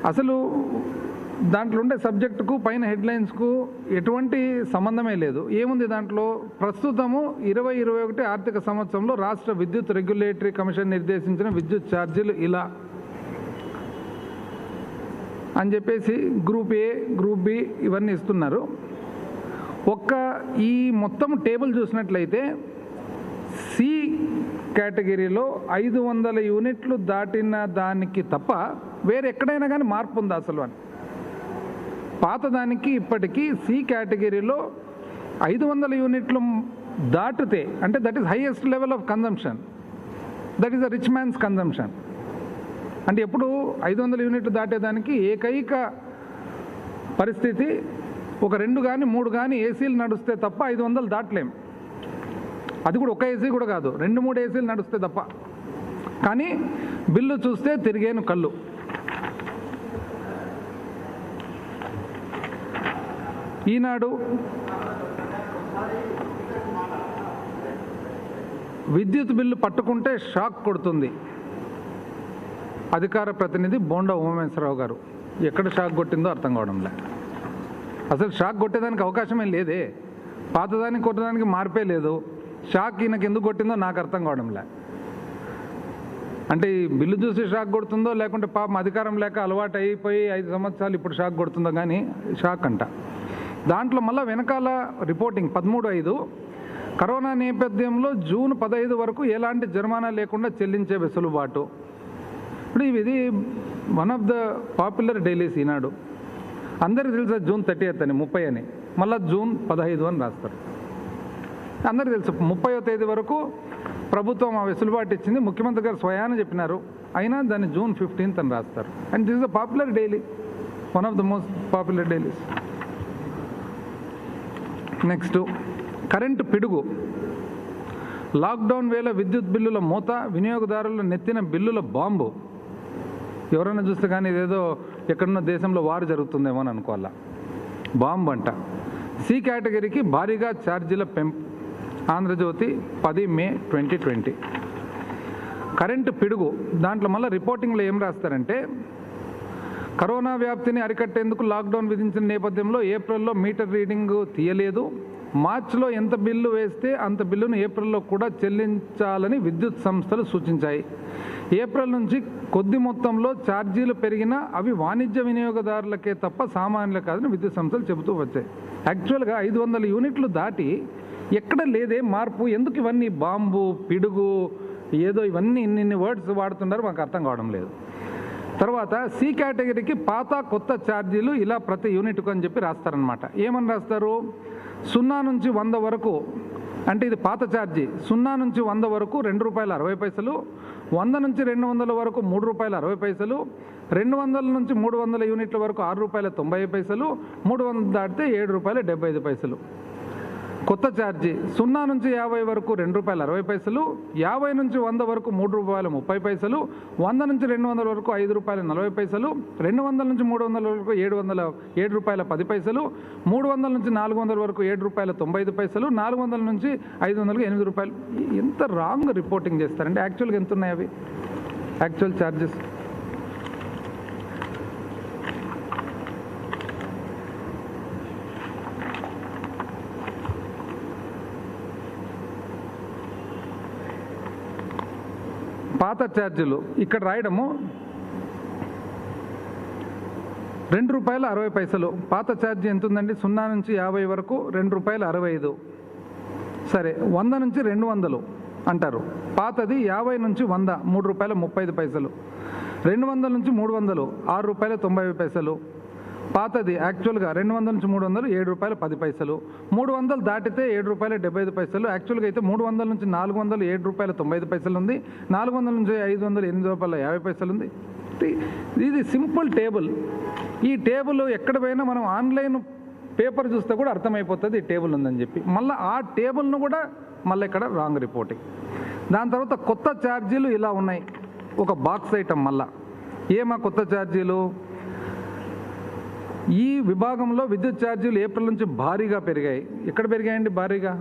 అసలు దాంట్లో ఉండే సబ్జెక్టుకు పైన హెడ్లైన్స్కు ఎటువంటి సంబంధమే లేదు. ఏముంది దాంట్లో? ప్రస్తుతము 2021 ఆర్థిక సంవత్సరంలో రాష్ట్ర విద్యుత్ రెగ్యులేటరీ కమిషన్ నిర్దేశించిన విద్యుత్ ఛార్జీలు ఇలా అని చెప్పేసి గ్రూప్ ఏ, గ్రూప్ బి ఇవన్నీ ఇస్తున్నారు. ఈ మొత్తం టేబుల్ చూసినట్లయితే సి కేటగిరీలో 500 యూనిట్లు దాటిన దానికి తప్ప వేరే ఎక్కడైనా కానీ మార్పు ఉందా అసలు అని. పాత దానికి ఇప్పటికీ సి కేటగిరీలో 500 యూనిట్లు దాటితే అంటే that is highest level of consumption, that is the rich man's consumption. అంటే ఎప్పుడు 500 యూనిట్లు దాటేదానికి ఏకైక పరిస్థితి ఒక 2 కానీ 3 కానీ ఏసీలు నడుస్తే తప్ప 500 దాటలేం. అది కూడా ఒక ఏసీ కూడా కాదు, 2-3 ఏసీలు నడుస్తే తప్ప. కానీ బిల్లు చూస్తే తిరిగేను కళ్ళు. ఈనాడు విద్యుత్ బిల్లు పట్టుకుంటే షాక్ కొడుతుంది. అధికార ప్రతినిధి బోండా ఉమామేశ్వరరావు గారు ఎక్కడ షాక్ కొట్టిందో అర్థం కావడంలే. అసలు షాక్ కొట్టేదానికి అవకాశమే లేదే. పాతదానికి కొట్టడానికి మార్పే లేదు. షాక్ ఈయనకి ఎందుకు కొట్టిందో నాకు అర్థం కావడంలే. అంటే ఈ బిల్లు చూసి షాక్ కొడుతుందో లేకుంటే పాపం అధికారం లేక అలవాటు అయిపోయి 5 సంవత్సరాలు ఇప్పుడు షాక్ కొడుతుందో కానీ షాక్ అంట. దాంట్లో మళ్ళీ వెనకాల రిపోర్టింగ్ 13/5 కరోనా నేపథ్యంలో జూన్ 15 వరకు ఎలాంటి జరిమానా లేకుండా చెల్లించే వెసులుబాటు. ఇప్పుడు ఇది one of the popular dailies Eenadu. అందరికీ తెలుసా జూన్ 30th అని, 30 అని, మళ్ళీ జూన్ 15 అని రాస్తారు. అందరికీ తెలుసు 30వ తేదీ వరకు ప్రభుత్వం ఆ వెసులుబాటు ఇచ్చింది, ముఖ్యమంత్రి గారు స్వయాన చెప్పినారు. అయినా దాన్ని జూన్ 15th అని రాస్తారు. And this is the popular daily, one of the most popular dailies. Next current పిడుగు. లాక్డౌన్ వేళ విద్యుత్ బిల్లుల మూత, వినియోగదారుల నెత్తిన బిల్లుల బాంబు. ఎవరైనా చూస్తే కానీ ఇదేదో ఎక్కడున్న దేశంలో వారు జరుగుతుందేమో అని అనుకోవాలా. బాంబు అంట. సి కేటగిరీకి భారీగా ఛార్జీల పెంపు. ఆంధ్రజ్యోతి 10 మే 2020. కరెంటు పిడుగు. దాంట్లో మళ్ళీ రిపోర్టింగ్లో ఏం రాస్తారంటే, కరోనా వ్యాప్తిని అరికట్టేందుకు లాక్డౌన్ విధించిన నేపథ్యంలో ఏప్రిల్లో మీటర్ రీడింగ్ తీయలేదు. మార్చిలో ఎంత బిల్లు వేస్తే అంత బిల్లును ఏప్రిల్లో కూడా చెల్లించాలని విద్యుత్ సంస్థలు సూచించాయి. ఏప్రిల్ నుంచి కొద్ది మొత్తంలో ఛార్జీలు పెరిగినా అవి వాణిజ్య వినియోగదారులకే తప్ప సామాన్యులు కాదని విద్యుత్ సంస్థలు చెబుతూ వచ్చాయి. యాక్చువల్గా 500 యూనిట్లు దాటి ఎక్కడ లేదే మార్పు. ఎందుకు ఇవన్నీ బాంబు, పిడుగు, ఏదో ఇవన్నీ ఇన్ని వర్డ్స్ వాడుతున్నారు, మాకు అర్థం కావడం లేదు. తర్వాత సి కేటగిరీకి పాత కొత్త ఛార్జీలు ఇలా ప్రతి యూనిట్కు అని చెప్పి రాస్తారనమాట. ఏమని రాస్తారు? 0 నుంచి 100 వరకు, అంటే ఇది పాత ఛార్జీ. 0 నుంచి 100 వరకు ₹2.60, 100 నుంచి 200 వరకు ₹3.60, 200 నుంచి 300 యూనిట్ల వరకు ₹6.90, 300 దాటితే ₹7.75. కొత్త ఛార్జీ 0 నుంచి 50 వరకు ₹2.60, 50 నుంచి 100 వరకు ₹3.30, 100 నుంచి 200 వరకు ₹5.40, 200 నుంచి 300 వరకు ₹7.10, 300 నుంచి 400 వరకు ₹7.95, 400 నుంచి 500కి ₹8. ఎంత రాంగ్ రిపోర్టింగ్ చేస్తారంటే యాక్చువల్గా ఎంత ఉన్నాయి అవి యాక్చువల్ ఛార్జెస్? పాత ఛార్జీలు ఇక్కడ రాయడము ₹2.60. పాత ఛార్జీ ఎంత ఉందండి? 0 నుంచి 50 వరకు ₹2.65. సరే, 100 నుంచి 200 అంటారు. పాతది 50 నుంచి 100 ₹3.35, 200 నుంచి 300 ₹6.90. పాతది యాక్చువల్గా 200 నుంచి 300 ₹7.10, 300 దాటితే ₹7.75. యాక్చువల్గా అయితే 300 నుంచి 400 ₹7.90 ఉంది, 400 నుంచి 500 ₹8.50 ఉంది. ఇది సింపుల్ టేబుల్. ఈ టేబుల్ ఎక్కడ పోయినా మనం ఆన్లైన్ పేపర్ చూస్తే కూడా అర్థమైపోతుంది ఈ టేబుల్ ఉందని చెప్పి. మళ్ళీ ఆ టేబుల్ను కూడా మళ్ళీ ఇక్కడ రాంగ్ రిపోర్టింగ్. దాని తర్వాత కొత్త ఛార్జీలు ఇలా ఉన్నాయి, ఒక బాక్స్ ఐటమ్. మళ్ళా ఏమా కొత్త ఛార్జీలు? ఈ విభాగంలో విద్యుత్ ఛార్జీలు ఏప్రిల్ నుంచి భారీగా పెరిగాయి. ఎక్కడ పెరిగాయండి భారీగా?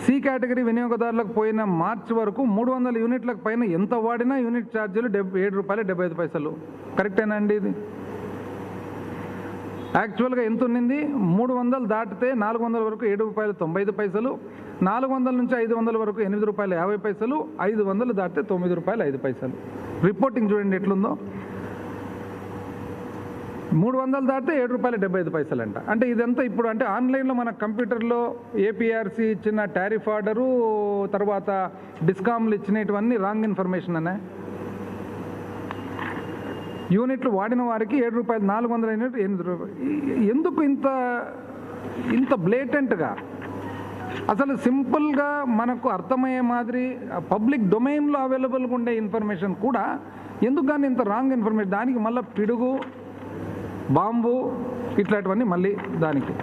సి కేటగిరీ వినియోగదారులకు పోయిన మార్చి వరకు 300 యూనిట్లకు పైన ఎంత వాడినా యూనిట్ ఛార్జీలు ₹7.75. కరెక్టేనా అండి ఇది? యాక్చువల్గా ఎంత ఉన్నింది? 300 దాటితే 400 వరకు ₹7.95, 400 నుంచి 500 వరకు ₹8.50, 500 దాటితే ₹9.05. రిపోర్టింగ్ చూడండి ఎట్లుందో. 300 దాటితే ₹7.75 అంట. అంటే ఇదంతా ఇప్పుడు అంటే ఆన్లైన్లో మన కంప్యూటర్లో ఏపీఆర్సీ ఇచ్చిన టారిఫ్ ఆర్డరు, తర్వాత డిస్కామ్లు ఇచ్చినటువన్నీ రాంగ్ ఇన్ఫర్మేషన్ అనే. యూనిట్లు వాడిన వారికి ₹7, 400 అయినట్టు ₹8. ఎందుకు ఇంత బ్లేటెంట్గా? అసలు సింపుల్గా మనకు అర్థమయ్యే మాదిరి పబ్లిక్ డొమైన్లో అవైలబుల్గా ఉండే ఇన్ఫర్మేషన్ కూడా ఎందుకు కానీ ఇంత రాంగ్ ఇన్ఫర్మేషన్? దానికి మళ్ళీ పిడుగు, బాంబు ఇట్లాంటివన్నీ మళ్ళీ దానికి.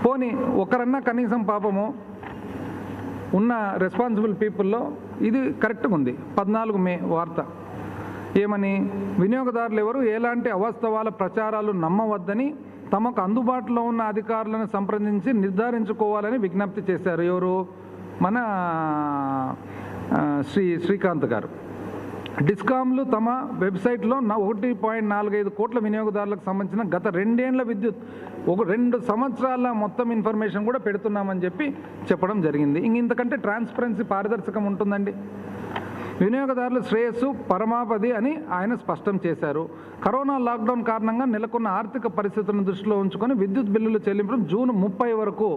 పోనీ ఒకరన్నా కనీసం పాపము ఉన్న రెస్పాన్సిబుల్ పీపుల్లో ఇది కరెక్ట్గా ఉంది. 14 మే వార్త ఏమని? వినియోగదారులు ఎవరు ఎలాంటి అవాస్తవాల ప్రచారాలు నమ్మవద్దని తమకు అందుబాటులో ఉన్న అధికారులను సంప్రదించి నిర్ధారించుకోవాలని విజ్ఞప్తి చేశారు. ఎవరు? మన శ్రీకాంత్ గారు. డిస్కామ్లు తమ వెబ్సైట్లో 1.45 కోట్ల వినియోగదారులకు సంబంధించిన గత 2 ఏళ్ల విద్యుత్ 2 సంవత్సరాల మొత్తం ఇన్ఫర్మేషన్ కూడా పెడుతున్నామని చెప్పడం జరిగింది. ఇంతకంటే ట్రాన్స్పరెన్సీ, పారదర్శకం ఉంటుందండి? వినియోగదారుల శ్రేయస్సు పరమావధి అని ఆయన స్పష్టం చేశారు. కరోనా లాక్డౌన్ కారణంగా నెలకొన్న ఆర్థిక పరిస్థితులను దృష్టిలో ఉంచుకొని విద్యుత్ బిల్లుల చెల్లింపులు జూన్ 30 వరకు,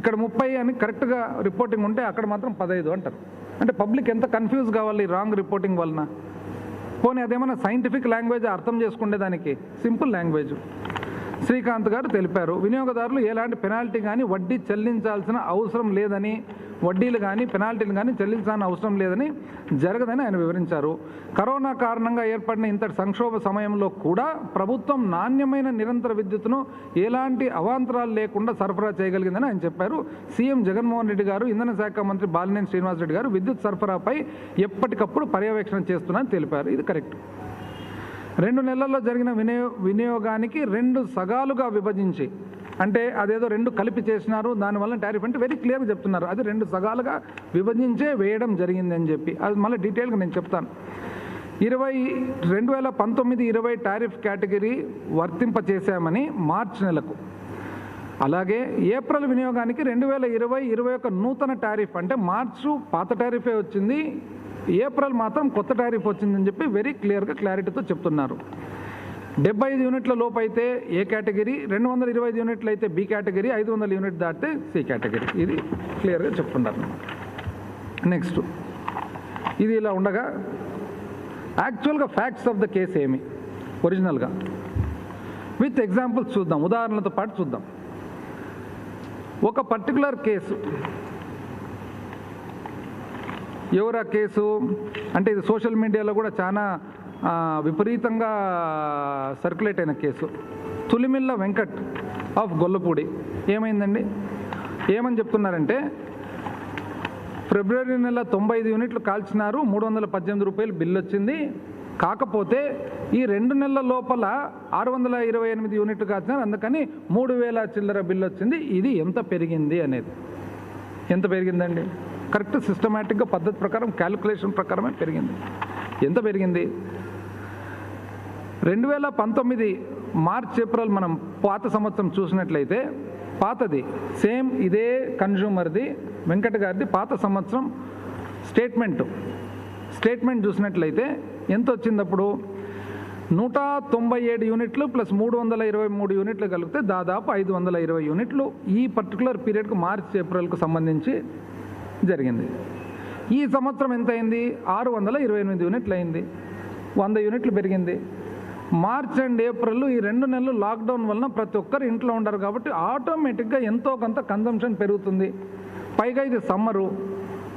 ఇక్కడ 30 అని కరెక్ట్గా రిపోర్టింగ్ ఉంటే అక్కడ మాత్రం 15 అంటారు. అంటే పబ్లిక్ ఎంత కన్ఫ్యూజ్ కావాలి రాంగ్ రిపోర్టింగ్ వలన. పోనీ అదేమన్నా సైంటిఫిక్ లాంగ్వేజ్ అర్థం చేసుకునే దానికి సింపుల్ లాంగ్వేజ్. శ్రీకాంత్ గారు తెలిపారు, వినియోగదారులు ఎలాంటి పెనాల్టీ కానీ వడ్డీ చెల్లించాల్సిన అవసరం లేదని, వడ్డీలు కానీ పెనాల్టీలు కానీ చెల్లించాల్సిన అవసరం లేదని జరగదని ఆయన వివరించారు. కరోనా కారణంగా ఏర్పడిన ఇంతటి సంక్షోభ సమయంలో కూడా ప్రభుత్వం నాణ్యమైన నిరంతర విద్యుత్తును ఎలాంటి అవాంతరాలు లేకుండా సరఫరా చేయగలిగిందని ఆయన చెప్పారు. సీఎం జగన్మోహన్ రెడ్డి గారు, ఇంధన శాఖ మంత్రి బాలినేని శ్రీనివాసరెడ్డి గారు విద్యుత్ సరఫరాపై ఎప్పటికప్పుడు పర్యవేక్షణ చేస్తున్నారని తెలిపారు. ఇది కరెక్ట్. 2 నెలల్లో జరిగిన వినియోగానికి 2 సగాలుగా విభజించి, అంటే అదేదో 2 కలిపి చేసినారు, దానివల్ల టారిఫ్ అంటే వెరీ క్లియర్గా చెప్తున్నారు. అది 2 సగాలుగా విభజించే వేయడం జరిగింది అని చెప్పి అది మళ్ళీ డీటెయిల్గా నేను చెప్తాను. 2019-20 టారిఫ్ కేటగిరీ వర్తింపచేశామని మార్చి నెలకు. అలాగే ఏప్రిల్ వినియోగానికి 2020-21 నూతన టారిఫ్, అంటే మార్చు పాత టారిఫే వచ్చింది, ఏప్రిల్ మాత్రం కొత్త టారిఫ్ వచ్చిందని చెప్పి వెరీ క్లారిటీతో చెప్తున్నారు. 75 యూనిట్ల లోపు అయితే ఏ కేటగిరీ, 225 యూనిట్లు అయితే బి కేటగిరీ, 500 యూనిట్ దాటితే సి కేటగిరీ. ఇది క్లియర్గా చెప్తున్నారు. నెక్స్ట్, ఇది ఇలా ఉండగా యాక్చువల్గా ఫ్యాక్ట్స్ ఆఫ్ ద కేసు ఏమి ఒరిజినల్గా విత్ ఎగ్జాంపుల్స్ చూద్దాం, ఉదాహరణలతో పాటు చూద్దాం. ఒక పర్టికులర్ కేసు, ఎవరా కేసు అంటే ఇది సోషల్ మీడియాలో కూడా చాలా విపరీతంగా సర్క్యులేట్ అయిన కేసు. తులిమిళ్ళ వెంకట్ ఆఫ్ గొల్లపూడి. ఏమైందండి? ఏమని చెప్తున్నారంటే, ఫిబ్రవరి నెల 95 యూనిట్లు కాల్చినారు, ₹318 బిల్లు వచ్చింది. కాకపోతే ఈ 2 నెలల లోపల 628 యూనిట్లు కాల్చినారు, అందుకని 3000 చిల్లర బిల్లు వచ్చింది. ఇది ఎంత పెరిగింది అనేది. ఎంత పెరిగిందండి? కరెక్ట్ సిస్టమేటిక్గా పద్ధతి ప్రకారం క్యాలిక్యులేషన్ ప్రకారమే పెరిగింది. ఎంత పెరిగింది? 2019 మార్చ్ ఏప్రిల్ మనం పాత సంవత్సరం చూసినట్లయితే, పాతది సేమ్ ఇదే కన్జ్యూమర్ది వెంకట గారిది పాత సంవత్సరం స్టేట్మెంట్ చూసినట్లయితే ఎంత వచ్చింది? అప్పుడు 197 యూనిట్లు ప్లస్ 323 యూనిట్లు కలిగితే దాదాపు 520 యూనిట్లు ఈ పర్టికులర్ పీరియడ్కు మార్చ్ ఏప్రిల్కు సంబంధించి జరిగింది. ఈ సంవత్సరం ఎంత అయింది? 628 యూనిట్లు అయింది, 100 యూనిట్లు పెరిగింది. మార్చ్ అండ్ ఏప్రిల్ ఈ 2 నెలలు లాక్డౌన్ వలన ప్రతి ఒక్కరు ఇంట్లో ఉండరు కాబట్టి ఆటోమేటిక్గా ఎంతో కొంత కన్జంప్షన్ పెరుగుతుంది. పైగా ఇది సమ్మరు,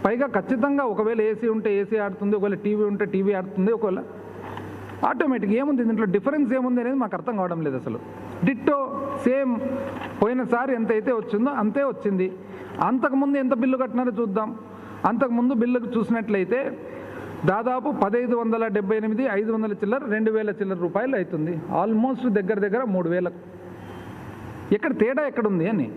పైగా ఖచ్చితంగా ఒకవేళ ఏసీ ఉంటే ఏసీ ఆడుతుంది, ఒకవేళ టీవీ ఉంటే టీవీ ఆడుతుంది, ఒకవేళ ఆటోమేటిక్ ఏముంది దీంట్లో డిఫరెన్స్ ఏముంది అనేది మాకు అర్థం కావడం లేదు అసలు. డిట్టో సేమ్ పోయినసారి ఎంతైతే వచ్చిందో అంతే వచ్చింది. అంతకుముందు ఎంత బిల్లు కట్టినారో చూద్దాం. అంతకుముందు బిల్లు చూసినట్లయితే దాదాపు 1578, 500 చిల్లర, 2000 చిల్లర రూపాయలు అవుతుంది. ఆల్మోస్ట్ దగ్గర 3000. ఎక్కడ తేడా ఎక్కడుంది అని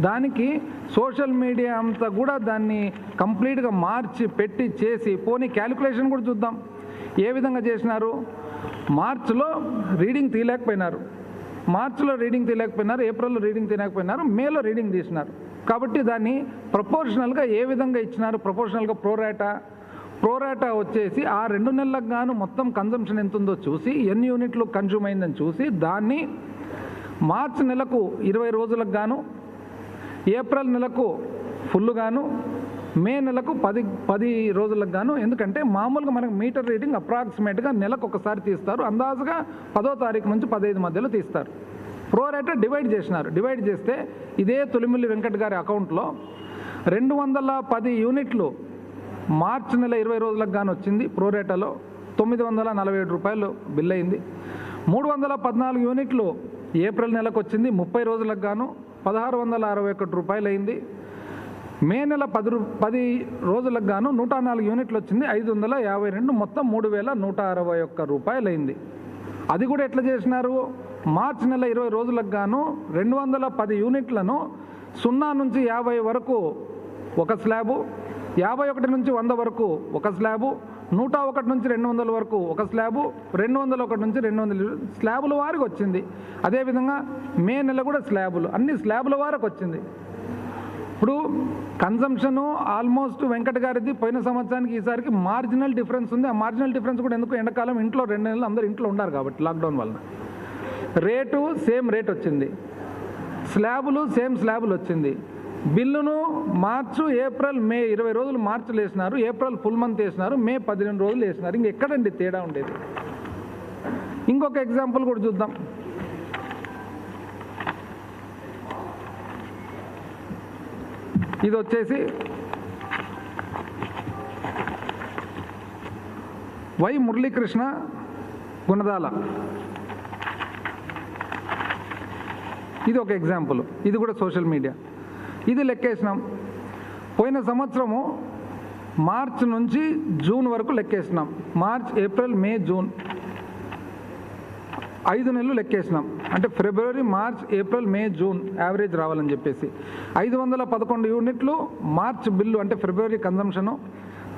దానికి సోషల్ మీడియా అంతా కూడా దాన్ని కంప్లీట్గా మార్చి పెట్టి చేసి పోనీ క్యాలిక్యులేషన్ కూడా చూద్దాం ఏ విధంగా చేసినారు. మార్చిలో రీడింగ్ తీయలేకపోయినారు, ఏప్రిల్లో రీడింగ్ తీయలేకపోయినారు, మేలో రీడింగ్ తీసినారు. కాబట్టి దాన్ని ప్రపోర్షనల్గా ఏ విధంగా ఇచ్చినారు, ప్రపోర్షనల్గా ప్రోరాటా వచ్చేసి ఆ 2 నెలలకు గాను మొత్తం కన్జంప్షన్ ఎంత ఉందో చూసి ఎన్ని యూనిట్లు కన్జ్యూమ్ అయిందని చూసి దాన్ని మార్చి నెలకు 20 రోజులకు గాను, ఏప్రిల్ నెలకు ఫుల్ గాను, మే నెలకు 10 రోజులకు గాను. ఎందుకంటే మామూలుగా మనకు మీటర్ రీడింగ్ అప్రాక్సిమేట్గా నెలకు ఒకసారి తీస్తారు, అందాజుగా 10వ తారీఖు నుంచి 15 మధ్యలో తీస్తారు. ప్రోరేటా డివైడ్ చేసినారు. డివైడ్ చేస్తే ఇదే తొలిమిల్లి వెంకట్ గారి అకౌంట్లో 210 యూనిట్లు మార్చి నెల 20 రోజులకు గాను వచ్చింది. ప్రోరేటాలో 947 రూపాయలు బిల్ అయింది. 314 యూనిట్లు ఏప్రిల్ నెలకు వచ్చింది, 30 రోజులకు గాను 1661 రూపాయలు అయింది. మే నెల 10 రోజులకు గాను 104 యూనిట్లు వచ్చింది, 552, మొత్తం 3161 రూపాయలు అయింది. అది కూడా ఎట్లా చేసినారు, మార్చి నెల 20 రోజులకు గాను 210 యూనిట్లను 0 నుంచి 50 వరకు ఒక స్లాబు, 51 నుంచి 100 వరకు ఒక స్లాబు, 101 నుంచి 200 వరకు ఒక స్లాబు, 201 నుంచి 200 స్లాబుల వారికి వచ్చింది. అదేవిధంగా మే నెల కూడా స్లాబులు, అన్ని స్లాబుల వారికి వచ్చింది. ఇప్పుడు కన్సంప్షను ఆల్మోస్ట్ వెంకట గారిది పోయిన సంవత్సరానికి ఈసారికి మార్జినల్ డిఫరెన్స్ ఉంది. ఆ మార్జినల్ డిఫరెన్స్ కూడా ఎందుకు, ఎండాకాలం ఇంట్లో 2 నెలలు అందరూ ఇంట్లో ఉన్నారు కాబట్టి లాక్డౌన్ వలన. రేటు సేమ్ రేట్ వచ్చింది, స్లాబులు సేమ్ స్లాబులు వచ్చింది. బిల్లును మార్చు, ఏప్రిల్, మే 20 రోజులు మార్చిలో వేసినారు, ఏప్రిల్ ఫుల్ మంత్ వేసినారు, మే 18 రోజులు వేసినారు. ఇంకెక్కడండి తేడా ఉండేది. ఇంకొక ఎగ్జాంపుల్ కూడా చూద్దాం. ఇది వచ్చేసి వై మురళీకృష్ణ గుణదాల, ఇది ఒక ఎగ్జాంపుల్. ఇది కూడా సోషల్ మీడియా. ఇది లెక్కేసినాం. పోయిన సంవత్సరము మార్చ్ నుంచి జూన్ వరకు లెక్కేసినాం. మార్చ్, ఏప్రిల్, మే, జూన్ 5 నెలలు లెక్కేసినాం. అంటే ఫిబ్రవరి, మార్చ్, ఏప్రిల్, మే, జూన్ యావరేజ్ రావాలని చెప్పేసి 511 యూనిట్లు మార్చ్ బిల్లు అంటే ఫిబ్రవరి కన్జంప్షను,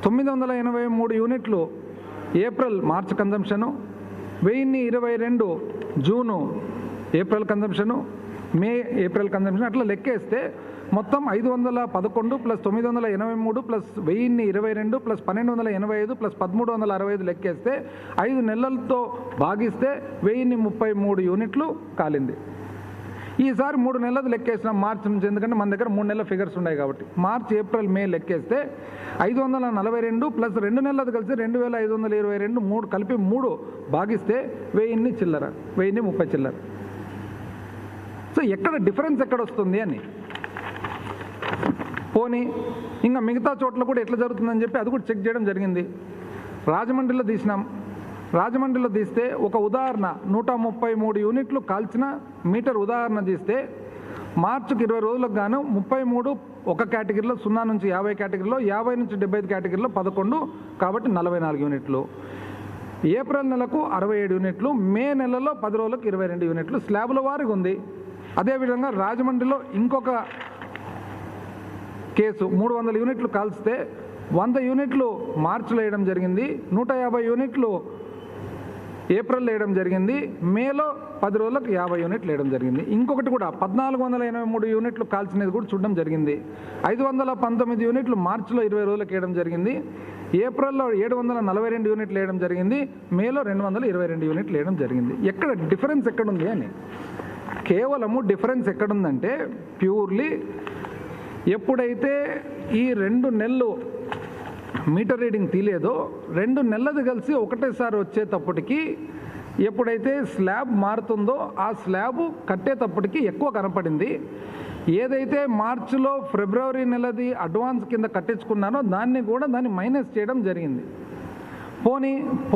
983 యూనిట్లు April March consumption, 1022 June April consumption, May April consumption. అట్లా లెక్కేస్తే మొత్తం 511 ప్లస్ 983 ప్లస్ 1022 ప్లస్ 1285 ప్లస్ 1365 లెక్కేస్తే 5 నెలలతో భాగిస్తే 1033 యూనిట్లు కాలింది. ఈసారి 3 నెలలు లెక్కేసినాం మార్చి నుంచి, ఎందుకంటే మన దగ్గర 3 నెలల ఫిగర్స్ ఉన్నాయి కాబట్టి. మార్చ్, ఏప్రిల్, మే లెక్కేస్తే 542 ప్లస్ 2 నెలలు కలిసి 2522, 3 కలిపి 3 భాగిస్తే 1000 చిల్లర, 1030 చిల్లర. సో ఎక్కడ డిఫరెన్స్ ఎక్కడ వస్తుంది అని. పోనీ ఇంకా మిగతా చోట్ల కూడా ఎట్లా జరుగుతుందని చెప్పి అది కూడా చెక్ చేయడం జరిగింది. రాజమండ్రిలో తీసినాం. రాజమండ్రిలో తీస్తే ఒక ఉదాహరణ 133 యూనిట్లు కాల్చిన మీటర్ ఉదాహరణ తీస్తే మార్చికి 20 రోజులకు గాను 33 ఒక కేటగిరీలో, 0 నుంచి 50 కేటగిరీలో, 50 నుంచి 75 కేటగిరీలో 11, కాబట్టి 44 యూనిట్లు. ఏప్రిల్ నెలకు 67 యూనిట్లు, మే నెలలో 10 రోజులకు 22 యూనిట్లు స్లాబుల వారికి ఉంది. అదేవిధంగా రాజమండ్రిలో ఇంకొక కేసు 300 యూనిట్లు కాల్స్తే 100 యూనిట్లు మార్చిలో వేయడం జరిగింది, 150 యూనిట్లు ఏప్రిల్ వేయడం జరిగింది, మేలో 10 రోజులకు 50 యూనిట్లు వేయడం జరిగింది. ఇంకొకటి కూడా 1483 యూనిట్లు కాల్చినది కూడా చూడడం జరిగింది. 519 యూనిట్లు మార్చిలో 20 రోజులకు వేయడం జరిగింది, ఏప్రిల్లో 742 యూనిట్లు వేయడం జరిగింది, మేలో 222 యూనిట్లు వేయడం జరిగింది. ఎక్కడ డిఫరెన్స్ ఎక్కడుంది అని. కేవలము డిఫరెన్స్ ఎక్కడుందంటే ప్యూర్లీ ఎప్పుడైతే ఈ 2 నెలలు మీటర్ రీడింగ్ తీలేదో 2 నెలలది కలిసి ఒకటేసారి వచ్చేటప్పటికి ఎప్పుడైతే స్లాబ్ మారుతుందో ఆ స్లాబు కట్టేటప్పటికి ఎక్కువ కనపడింది. ఏదైతే మార్చిలో ఫిబ్రవరి నెలది అడ్వాన్స్ కింద కట్టించుకున్నానో దాన్ని మైనస్ చేయడం జరిగింది.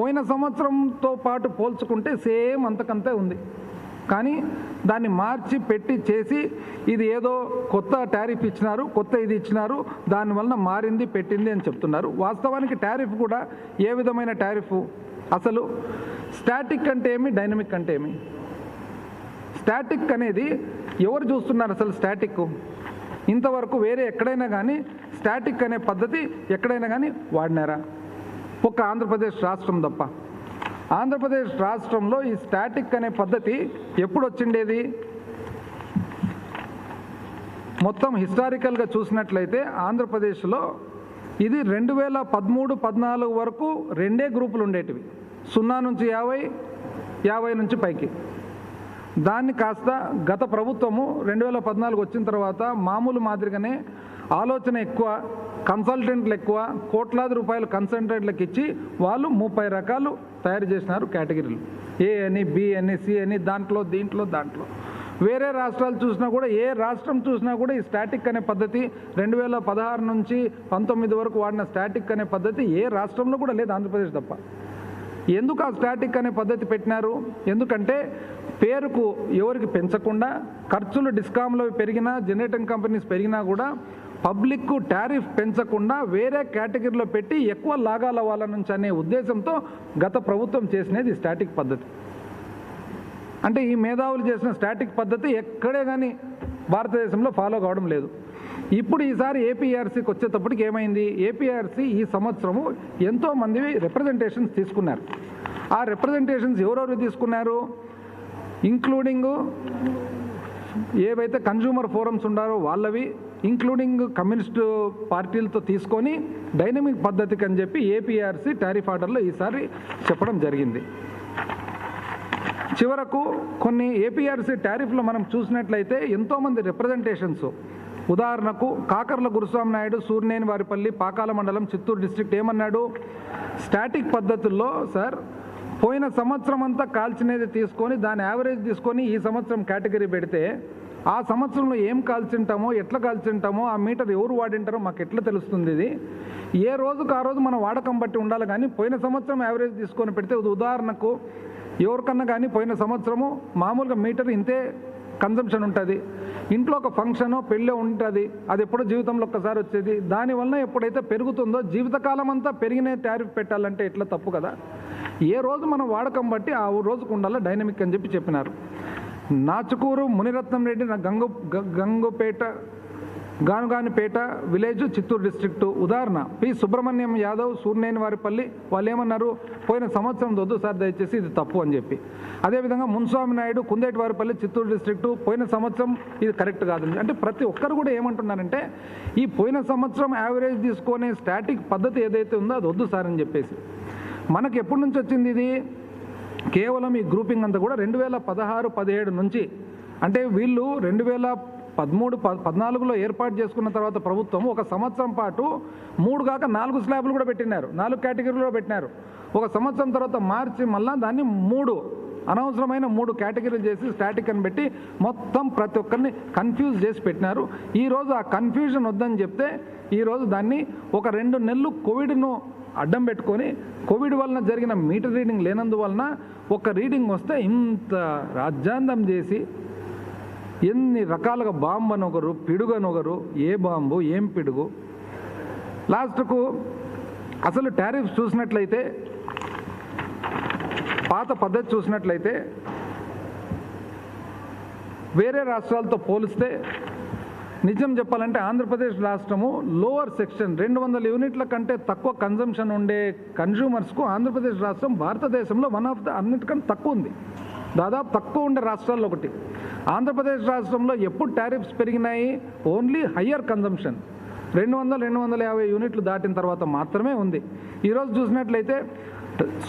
పోయిన సంవత్సరంతో పాటు పోల్చుకుంటే సేమ్ అంతకంతే ఉంది. కానీ దాన్ని మార్చి పెట్టి చేసి ఇది ఏదో కొత్త టారిఫ్ ఇచ్చినారు, కొత్త ఇది ఇచ్చినారు, దానివలన మారింది పెట్టింది అని చెప్తున్నారు. వాస్తవానికి టారిఫ్ కూడా ఏ విధమైన టారిఫ్, అసలు స్టాటిక్ అంటే ఏమి, డైనమిక్ అంటే ఏమి? స్టాటిక్ అనేది ఎవరు చూస్తున్నారు? అసలు స్టాటిక్ ఇంతవరకు వేరే ఎక్కడైనా కానీ స్టాటిక్ అనే పద్ధతి ఎక్కడైనా కానీ వాడినారా? ఒక్క ఆంధ్రప్రదేశ్ రాష్ట్రం తప్ప. ఆంధ్రప్రదేశ్ రాష్ట్రంలో ఈ స్టాటిక్ అనే పద్ధతి ఎప్పుడు వచ్చిండేది? మొత్తం హిస్టారికల్గా చూసినట్లయితే ఆంధ్రప్రదేశ్లో ఇది 2013-14 వరకు రెండే గ్రూపులు ఉండేటివి, 0 నుంచి 50, 50 నుంచి పైకి. దాన్ని కాస్త గత ప్రభుత్వము 2014 వచ్చిన తర్వాత మామూలు మాదిరిగానే ఆలోచన ఎక్కువ, కన్సల్టెంట్లు ఎక్కువ, కోట్లాది రూపాయలు కన్సల్టెంట్లకు ఇచ్చి వాళ్ళు 30 రకాలు తయారు చేసినారు కేటగిరీలు, ఏ అని, బి అని, సి అని, దాంట్లో దాంట్లో. వేరే రాష్ట్రాలు చూసినా కూడా, ఏ రాష్ట్రం చూసినా కూడా ఈ స్టాటిక్ అనే పద్ధతి 2016 నుంచి 19 వరకు వాడిన స్టాటిక్ అనే పద్ధతి ఏ రాష్ట్రంలో కూడా లేదు, ఆంధ్రప్రదేశ్ తప్ప. ఎందుకు ఆ స్టాటిక్ అనే పద్ధతి పెట్టినారు? ఎందుకంటే పేరుకు ఎవరికి పెంచకుండా, ఖర్చులు డిస్కామ్లో పెరిగినా, జనరేటింగ్ కంపెనీస్ పెరిగినా కూడా పబ్లిక్కు టారిఫ్ పెంచకుండా వేరే కేటగిరీలో పెట్టి ఎక్కువ లాగాల వాళ్ళ నుంచి అనే ఉద్దేశంతో గత ప్రభుత్వం చేసినది స్టాటిక్ పద్ధతి. అంటే ఈ మేధావులు చేసిన స్టాటిక్ పద్ధతి ఎక్కడే కానీ భారతదేశంలో ఫాలో కావడం లేదు. ఇప్పుడు ఈసారి ఏపీఆర్సీకి వచ్చేటప్పటికి ఏమైంది? ఏపీఆర్సీ ఈ సంవత్సరము ఎంతోమంది రిప్రజెంటేషన్స్ తీసుకున్నారు. ఆ రిప్రజెంటేషన్స్ ఎవరెవరు తీసుకున్నారు? ఇంక్లూడింగ్ ఏవైతే కన్జ్యూమర్ ఫోరమ్స్ ఉండారో వాళ్ళవి, ఇంక్లూడింగ్ కమ్యూనిస్టు పార్టీలతో తీసుకొని డైనమిక్ పద్ధతికి అని చెప్పి ఏపీఆర్సీ టారిఫ్ ఆర్డర్లో ఈసారి చెప్పడం జరిగింది. చివరకు కొన్ని ఏపీఆర్సీ టారిఫ్లో మనం చూసినట్లయితే ఎంతోమంది రిప్రజెంటేషన్స్, ఉదాహరణకు కాకర్ల గురుస్వామి నాయుడు, సూర్యనేని వారిపల్లి, పాకాల మండలం, చిత్తూరు డిస్ట్రిక్ట్ ఏమన్నాడు? స్టాటిక్ పద్ధతుల్లో సార్ పోయిన సంవత్సరం అంతా కాల్చినది తీసుకొని దాని యావరేజ్ తీసుకొని ఈ సంవత్సరం కేటగిరీ పెడితే ఆ సంవత్సరంలో ఏం కాల్చింటామో, ఎట్లా కాల్చింటామో, ఆ మీటర్ ఎవరు వాడింటారో మాకు ఎట్లా తెలుస్తుంది? ఇది ఏ రోజుకు ఆ రోజు మన వాడకం బట్టి ఉండాలి, కానీ పోయిన సంవత్సరం యావరేజ్ తీసుకొని పెడితే, ఉదాహరణకు ఎవరికన్నా కానీ పోయిన సంవత్సరము మామూలుగా మీటర్ ఇంతే కన్జంప్షన్ ఉంటుంది, ఇంట్లో ఒక ఫంక్షనో పెళ్ళో ఉంటుంది, అది ఎప్పుడో జీవితంలో ఒక్కసారి వచ్చేది, దానివల్ల ఎప్పుడైతే పెరుగుతుందో జీవితకాలం అంతా పెరిగిన టారిఫ్ పెట్టాలంటే ఎట్లా తప్పు కదా? ఏ రోజు మనం వాడకం బట్టి ఆ రోజుకు ఉండాలి డైనమిక్ అని చెప్పినారు. నాచుకూరు మునిరత్నం రెడ్డి గంగుపేట గానుగానిపేట విలేజ్, చిత్తూరు డిస్ట్రిక్టు ఉదాహరణ. పి సుబ్రహ్మణ్యం యాదవ్, సూర్యనేని వారిపల్లి, వాళ్ళు ఏమన్నారు? పోయిన సంవత్సరం వద్దు సార్ దయచేసి, ఇది తప్పు అని చెప్పి. అదేవిధంగా మున్స్వామి నాయుడు, కుందేటి వారిపల్లి, చిత్తూరు డిస్ట్రిక్టు, పోయిన సంవత్సరం ఇది కరెక్ట్ కాదు. అంటే ప్రతి ఒక్కరు కూడా ఏమంటున్నారంటే ఈ పోయిన సంవత్సరం యావరేజ్ తీసుకునే స్టాటిక్ పద్ధతి ఏదైతే ఉందో అది వద్దు సార్ అని చెప్పేసి. మనకు ఎప్పటి నుంచి వచ్చింది ఇది? కేవలం ఈ గ్రూపింగ్ అంతా కూడా 2016-17 నుంచి. అంటే వీళ్ళు 2013-14లో ఏర్పాటు చేసుకున్న తర్వాత ప్రభుత్వం ఒక సంవత్సరం పాటు 3 కాక 4 స్లాబ్లు కూడా పెట్టినారు, 4 కేటగిరీలో పెట్టినారు. ఒక సంవత్సరం తర్వాత మార్చి మళ్ళా దాన్ని 3 అనవసరమైన 3 కేటగిరీలు చేసి స్టాటిక్ అని పెట్టి మొత్తం ప్రతి ఒక్కరిని కన్ఫ్యూజ్ చేసి పెట్టినారు. ఈరోజు ఆ కన్ఫ్యూజన్ వద్దని చెప్తే ఈరోజు దాన్ని ఒక 2 నెలలు కోవిడ్ను అడ్డం పెట్టుకొని, కోవిడ్ వలన జరిగిన మీటర్ రీడింగ్ లేనందువలన ఒక రీడింగ్ వస్తే ఇంత రాజ్యాంగం చేసి ఎన్ని రకాలుగా బాంబు అని ఒకరు, పిడుగు అని ఒకరు, ఏ బాంబు ఏం పిడుగు. లాస్ట్కు అసలు టారిఫ్స్ చూసినట్లయితే, పాత పద్ధతి చూసినట్లయితే వేరే రాష్ట్రాలతో పోలిస్తే నిజం చెప్పాలంటే ఆంధ్రప్రదేశ్ రాష్ట్రము లోవర్ సెక్షన్ 200 యూనిట్ల కంటే తక్కువ కన్జంప్షన్ ఉండే కన్జ్యూమర్స్కు ఆంధ్రప్రదేశ్ రాష్ట్రం భారతదేశంలో వన్ ఆఫ్ ద అన్నిటికంటే తక్కువ ఉంది, దాదాపు తక్కువ ఉండే రాష్ట్రాల్లో ఒకటి. ఆంధ్రప్రదేశ్ రాష్ట్రంలో ఎప్పుడు టారిఫ్స్ పెరిగినాయి? ఓన్లీ హయ్యర్ కన్జంప్షన్ 200-250 యూనిట్లు దాటిన తర్వాత మాత్రమే ఉంది. ఈరోజు చూసినట్లయితే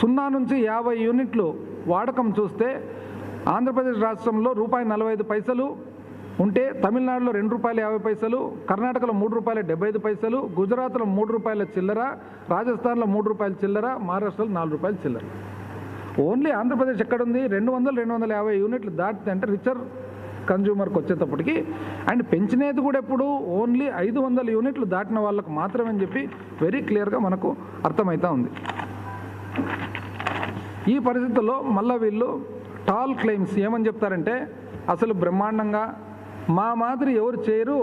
0 నుంచి 50 యూనిట్లు వాడకం చూస్తే ఆంధ్రప్రదేశ్ రాష్ట్రంలో ₹1.45 ఉంటే తమిళనాడులో ₹2.50, కర్ణాటకలో ₹3.75, గుజరాత్లో ₹3 చిల్లర, రాజస్థాన్లో ₹3 చిల్లర, మహారాష్ట్రలో ₹4 చిల్లర. ఓన్లీ ఆంధ్రప్రదేశ్ ఎక్కడుంది? 200-250 యూనిట్లు దాటితే అంటే రిచర్ కన్జ్యూమర్కి వచ్చేటప్పటికి. అండ్ పెంచినది కూడా ఎప్పుడు? ఓన్లీ 500 యూనిట్లు దాటిన వాళ్ళకు మాత్రమే అని చెప్పి వెరీ క్లియర్గా మనకు అర్థమవుతూ ఉంది. ఈ పరిస్థితుల్లో మళ్ళీ వీళ్ళు టాల్ క్లెయిమ్స్ ఏమని చెప్తారంటే, అసలు బ్రహ్మాండంగా మా మాదిరి ఎవరు చేయరు,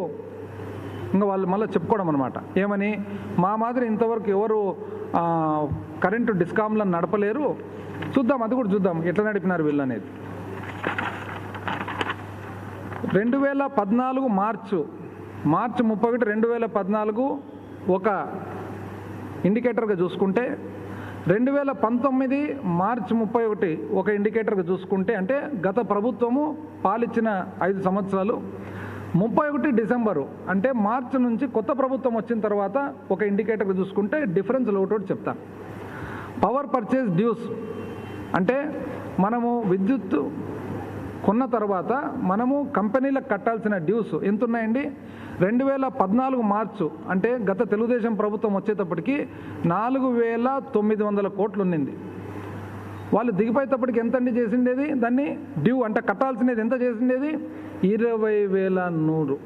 ఇంకా వాళ్ళు మళ్ళీ చెప్పుకోవడం అనమాట. ఏమని? మా మాదిరి ఇంతవరకు ఎవరు కరెంటు డిస్కామ్లను నడపలేరు, చూద్దాం, అది కూడా చూద్దాం ఎట్లా నడిపినారు వీళ్ళు అనేది. 2014 మార్చు మార్చి 31, 2014 ఒక ఇండికేటర్గా చూసుకుంటే, 2019 మార్చి 31 ఒక ఇండికేటర్గా చూసుకుంటే, అంటే గత ప్రభుత్వము పాలిచ్చిన 5 సంవత్సరాలు, 31 డిసెంబరు అంటే మార్చి నుంచి కొత్త ప్రభుత్వం వచ్చిన తర్వాత ఒక ఇండికేటర్గా చూసుకుంటే డిఫరెన్స్ ఒకటి చెప్తాను. పవర్ పర్చేజ్ డ్యూస్ అంటే మనము విద్యుత్ కొన్న తర్వాత మనము కంపెనీలకు కట్టాల్సిన డ్యూస్ ఎంత ఉన్నాయండి? 2014 మార్చు అంటే గత తెలుగుదేశం ప్రభుత్వం వచ్చేటప్పటికి 4,900 కోట్లు ఉన్నింది. వాళ్ళు దిగిపోయేటప్పటికి ఎంత అండి చేసిండేది? దాన్ని డ్యూ అంటే కట్టాల్సినది ఎంత చేసిండేది? 20,100